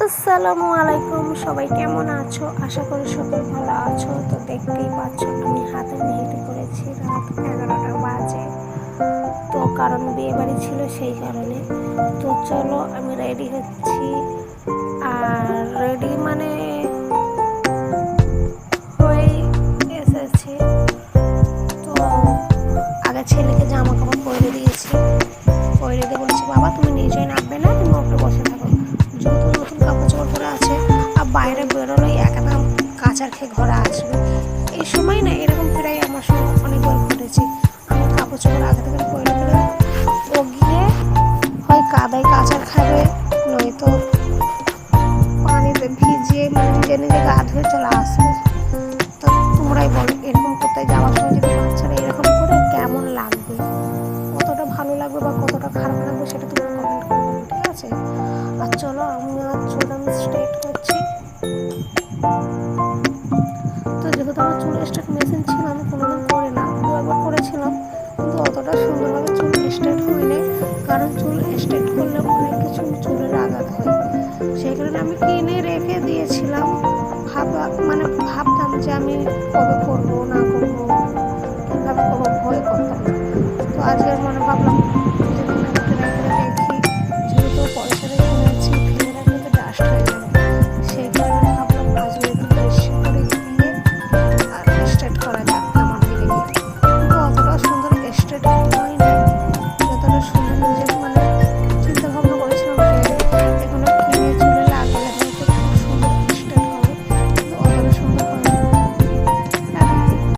আসসালামু আলাইকুম, সবাই কেমন আছো? আশা করি সবাই ভালো আছো। তো দেখতেই পাচ্ছ আমি হাতে মেহেদি করেছি, রাত 11টা বাজে। তো কারণ বিয়ে বাড়ি ছিল সেই কারণে। তো চলো আমি রেডি হচ্ছি। আর রেডি মানে হয়ে এসেছি। তো আগে ছেলেকে জামা কাপড় পরে দিয়েছি, পরে দিয়ে বলেছি বাবা তুমি নিচে নামবে না, তুমি ওপরে বসে থাকো। যেহেতু নতুন কাপড় চোপড় পরে আছে আর বাইরে বেরোলেই একদম কাচার খেয়ে ঘরে আসবে। এই সময় না এরকম প্রায় আমার সঙ্গে অনেকবার ঘটেছে। আমি কাপড় চোপড় আগে থেকে পরে দিলে ও গিয়ে হয় কাদায় কাচার খাবে, নয়তো পানিতে ভিজিয়ে মানে নিজে নিজে গা ধুয়ে চলে আসবে। তো তোমরাই বলো এরকম কোথায় যাওয়ার সময় যদি বাচ্চারা এরকম করে কেমন লাগবে? কতটা ভালো লাগবে বা কতটা খারাপ লাগবে সেটা তোমরা কমেন্ট করে বলো, ঠিক আছে? আর চলো আমি আর চুল আমি স্ট্রেট করছি। তো যেহেতু আমার চুল স্ট্রেট মেশিন ছিল, আমি কোনোদিন করি না, দু একবার করেছিলাম, কিন্তু অতটা সুন্দরভাবে চুল স্ট্রেট হয়নি। কারণ চুল স্ট্রেট করলে অনেক কিছু চুলের আঘাত হয়, সেই কারণে আমি কিনে রেখে দিয়েছিলাম। ভাবতাম যে আমি কবে করবো না